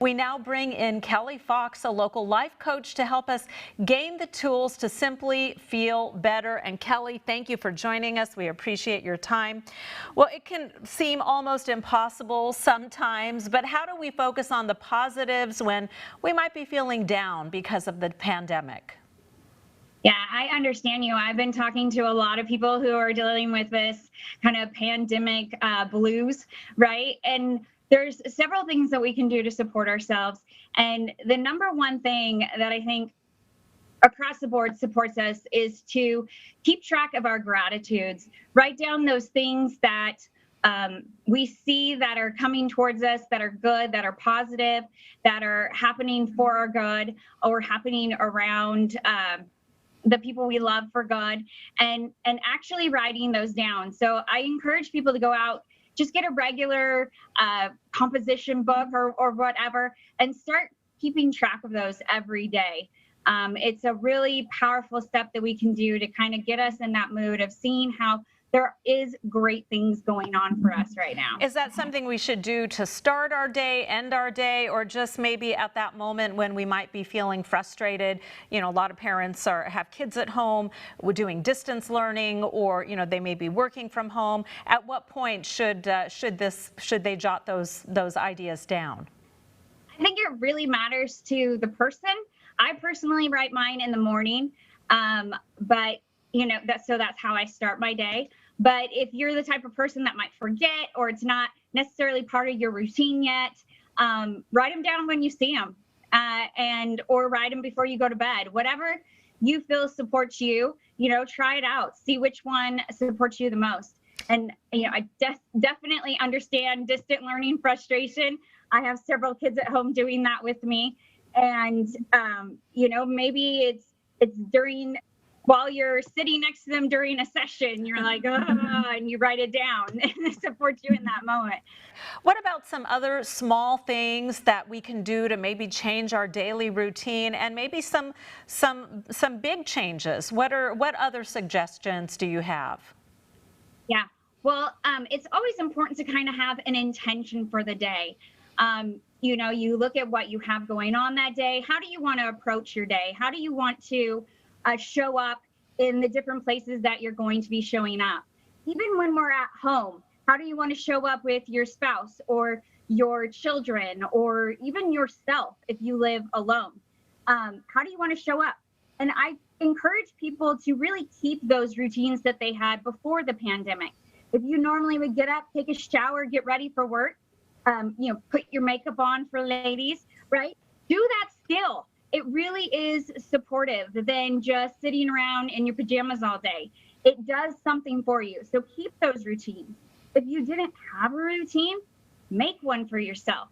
We now bring in Kelly Fox, a local life coach, to help us gain the tools to simply feel better. And Kelly, thank you for joining us. We appreciate your time. Well, it can seem almost impossible sometimes, but how do we focus on the positives when we might be feeling down because of the pandemic? Yeah, I understand you. I've been talking to a lot of people who are dealing with this kind of pandemic blues, right? And there's several things that we can do to support ourselves. And the number one thing that I think across the board supports us is to keep track of our gratitudes. Write down those things that we see that are coming towards us, that are good, that are positive, that are happening for our good, or happening around the people we love for good, and actually writing those down. So I encourage people to go out, just get a regular composition book or whatever, and start keeping track of those every day. It's a really powerful step that we can do to kind of get us in that mood of seeing how there is great things going on for us right now. Is that something we should do to start our day, end our day, or just maybe at that moment when we might be feeling frustrated? You know, a lot of parents have kids at home, we're doing distance learning, or they may be working from home. At what point should they jot those ideas down? I think it really matters to the person. I personally write mine in the morning, but that's how I start my day. But if you're the type of person that might forget, or it's not necessarily part of your routine yet, write them down when you see them, or write them before you go to bed. Whatever you feel supports you, try it out. See which one supports you the most. And I definitely understand distant learning frustration. I have several kids at home doing that with me, and maybe it's while you're sitting next to them during a session, you're like, and you write it down, and it supports you in that moment. What about some other small things that we can do to maybe change our daily routine, and maybe some big changes? What other suggestions do you have? Yeah, well, it's always important to kind of have an intention for the day. You look at what you have going on that day. How do you want to approach your day? How do you want to show up in the different places that you're going to be showing up? Even when we're at home, how do you want to show up with your spouse or your children, or even yourself if you live alone? How do you want to show up? And I encourage people to really keep those routines that they had before the pandemic. If you normally would get up, take a shower, get ready for work, put your makeup on for ladies, right? Do that still. It really is supportive than just sitting around in your pajamas all day. It does something for you. So keep those routines. If you didn't have a routine, make one for yourself.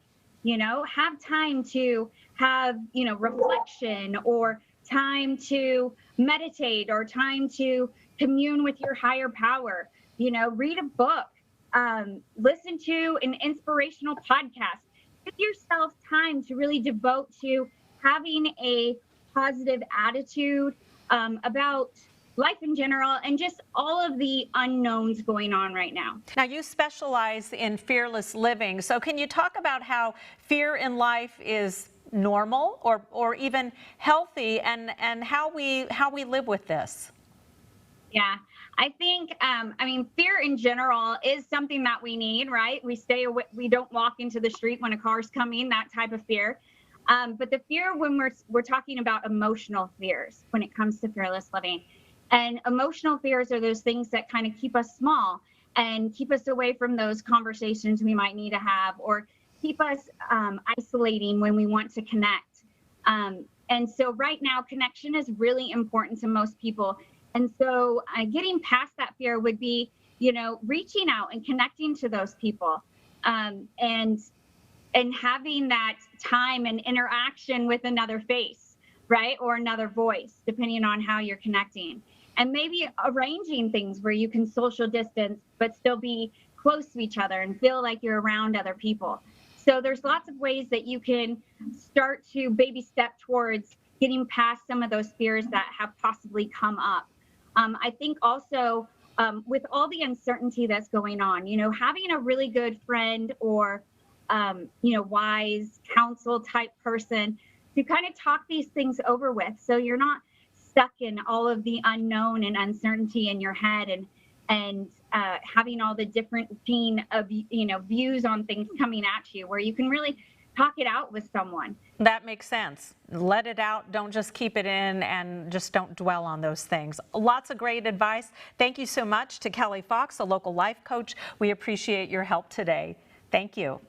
Have time to have, reflection, or time to meditate, or time to commune with your higher power. Read a book, listen to an inspirational podcast. Give yourself time to really devote to having a positive attitude about life in general, and just all of the unknowns going on right now. Now, you specialize in fearless living. So can you talk about how fear in life is normal or even healthy, and how we live with this? Yeah, I think, fear in general is something that we need, right? We stay away, we don't walk into the street when a car's coming, that type of fear. But the fear, when we're talking about emotional fears, when it comes to fearless living, and emotional fears are those things that kind of keep us small and keep us away from those conversations we might need to have, or keep us isolating when we want to connect. And so right now, connection is really important to most people. And so getting past that fear would be, reaching out and connecting to those people, and having that time and interaction with another face, right? Or another voice, depending on how you're connecting. And maybe arranging things where you can social distance, but still be close to each other and feel like you're around other people. So there's lots of ways that you can start to baby step towards getting past some of those fears that have possibly come up. I think also with all the uncertainty that's going on, having a really good friend or wise counsel type person to kind of talk these things over with, so you're not stuck in all of the unknown and uncertainty in your head, and having all the different views on things coming at you, where you can really talk it out with someone. That makes sense. Let it out. Don't just keep it in, and just don't dwell on those things. Lots of great advice. Thank you so much to Kelly Fox, a local life coach. We appreciate your help today. Thank you.